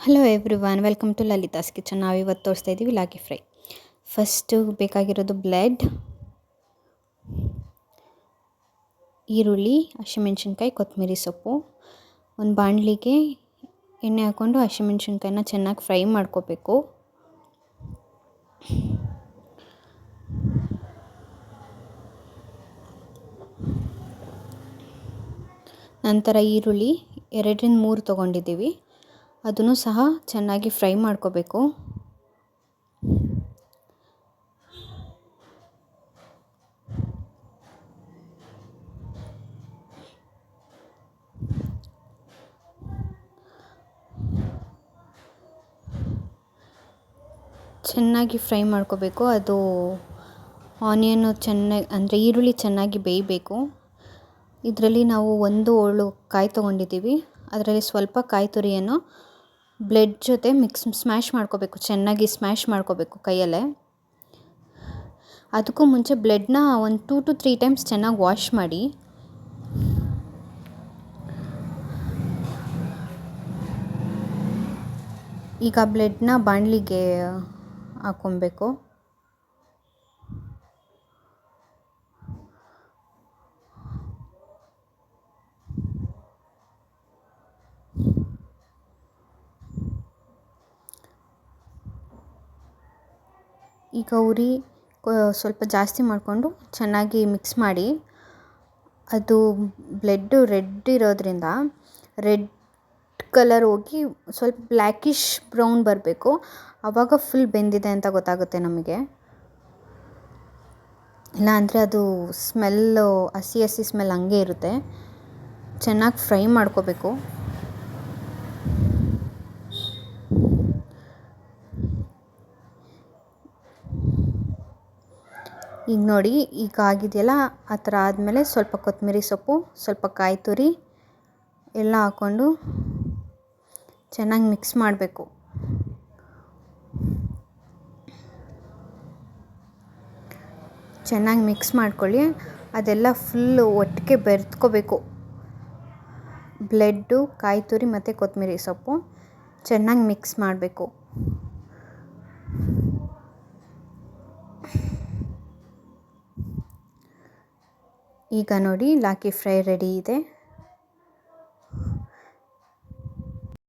Hello everyone, welcome to Lalitha's kitchen. ನಾವಿವತ್ತು ತೋರಿಸ್ತಾ ಇದ್ದೀವಿ ಲಾಗಿ ಫ್ರೈ. ಫಸ್ಟು ಬೇಕಾಗಿರೋದು ಬ್ಲೆಡ್, ಈರುಳ್ಳಿ, ಹಸಿಮೆಣ್ಸಿನ್ಕಾಯಿ, ಕೊತ್ತಂಬರಿ ಸೊಪ್ಪು. ಒಂದು ಬಾಣಲಿಗೆ ಎಣ್ಣೆ ಹಾಕ್ಕೊಂಡು ಹಸಿಮೆಣ್ಸಿನ್ಕಾಯಿನ ಚೆನ್ನಾಗಿ ಫ್ರೈ ಮಾಡ್ಕೋಬೇಕು. ನಂತರ ಈರುಳ್ಳಿ 2-3 ತೊಗೊಂಡಿದ್ದೀವಿ, ಅದನ್ನು ಸಹ ಚೆನ್ನಾಗಿ ಫ್ರೈ ಮಾಡ್ಕೋಬೇಕು. ಚೆನ್ನಾಗಿ ಫ್ರೈ ಮಾಡ್ಕೋಬೇಕು. ಅದು ಆನಿಯನ್ನು ಚೆನ್ನಾಗಿ ಈರುಳ್ಳಿ ಚೆನ್ನಾಗಿ ಬೇಯಬೇಕು. ಇದರಲ್ಲಿ ನಾವು 1 ಹೋಳು ಕಾಯಿ ತೊಗೊಂಡಿದ್ದೀವಿ. ಅದರಲ್ಲಿ ಸ್ವಲ್ಪ ಕಾಯಿ ತುರಿಯನ್ನು ಬ್ಲೆಡ್ ಜೊತೆ ಸ್ಮ್ಯಾಶ್ ಮಾಡ್ಕೋಬೇಕು. ಚೆನ್ನಾಗಿ ಸ್ಮ್ಯಾಶ್ ಮಾಡ್ಕೋಬೇಕು ಕೈಯಲ್ಲೇ. ಅದಕ್ಕೂ ಮುಂಚೆ ಬ್ಲೆಡ್ನ ಒಂದು 2 to 3 ಟೈಮ್ಸ್ ಚೆನ್ನಾಗಿ ವಾಶ್ ಮಾಡಿ. ಈಗ ಬ್ಲೆಡ್ನ ಬಾಣಲಿಗೆ ಹಾಕ್ಕೊಬೇಕು. ಈಗ ಉರಿ ಸ್ವಲ್ಪ ಜಾಸ್ತಿ ಮಾಡಿಕೊಂಡು ಚೆನ್ನಾಗಿ ಮಿಕ್ಸ್ ಮಾಡಿ. ಅದು ಬ್ಲೆಡ್ಡು ರೆಡ್ ಇರೋದ್ರಿಂದ ರೆಡ್ ಕಲರ್ ಹೋಗಿ ಸ್ವಲ್ಪ ಬ್ಲ್ಯಾಕಿಶ್ ಬ್ರೌನ್ ಬರಬೇಕು. ಆವಾಗ ಫುಲ್ ಬೆಂದಿದೆ ಅಂತ ಗೊತ್ತಾಗುತ್ತೆ ನಮಗೆ. ಇಲ್ಲಾಂದರೆ ಅದು ಸ್ಮೆಲ್ಲು ಹಸಿ ಹಸಿ ಸ್ಮೆಲ್ ಹಂಗೆ ಇರುತ್ತೆ. ಚೆನ್ನಾಗಿ ಫ್ರೈ ಮಾಡ್ಕೋಬೇಕು. ಈಗ ನೋಡಿ, ಈಗ ಆಗಿದೆಯಲ್ಲ, ಆ ಥರ ಆದಮೇಲೆ ಸ್ವಲ್ಪ ಕೊತ್ತಂಬರಿ ಸೊಪ್ಪು, ಸ್ವಲ್ಪ ಕಾಯಿ ತುರಿ ಎಲ್ಲ ಹಾಕ್ಕೊಂಡು ಚೆನ್ನಾಗಿ ಮಿಕ್ಸ್ ಮಾಡಬೇಕು. ಚೆನ್ನಾಗಿ ಮಿಕ್ಸ್ ಮಾಡ್ಕೊಳ್ಳಿ. ಅದೆಲ್ಲ ಫುಲ್ಲು ಒಟ್ಟಿಗೆ ಬೆರೆತ್ಕೋಬೇಕು. ಬ್ಲೆಡ್ಡು, ಕಾಯಿ ತುರಿ ಮತ್ತು ಕೊತ್ತಂಬರಿ ಸೊಪ್ಪು ಚೆನ್ನಾಗಿ ಮಿಕ್ಸ್ ಮಾಡಬೇಕು. ಈಗ ನೋಡಿ, ಲಾಗಿ ಫ್ರೈ ರೆಡಿ ಇದೆ.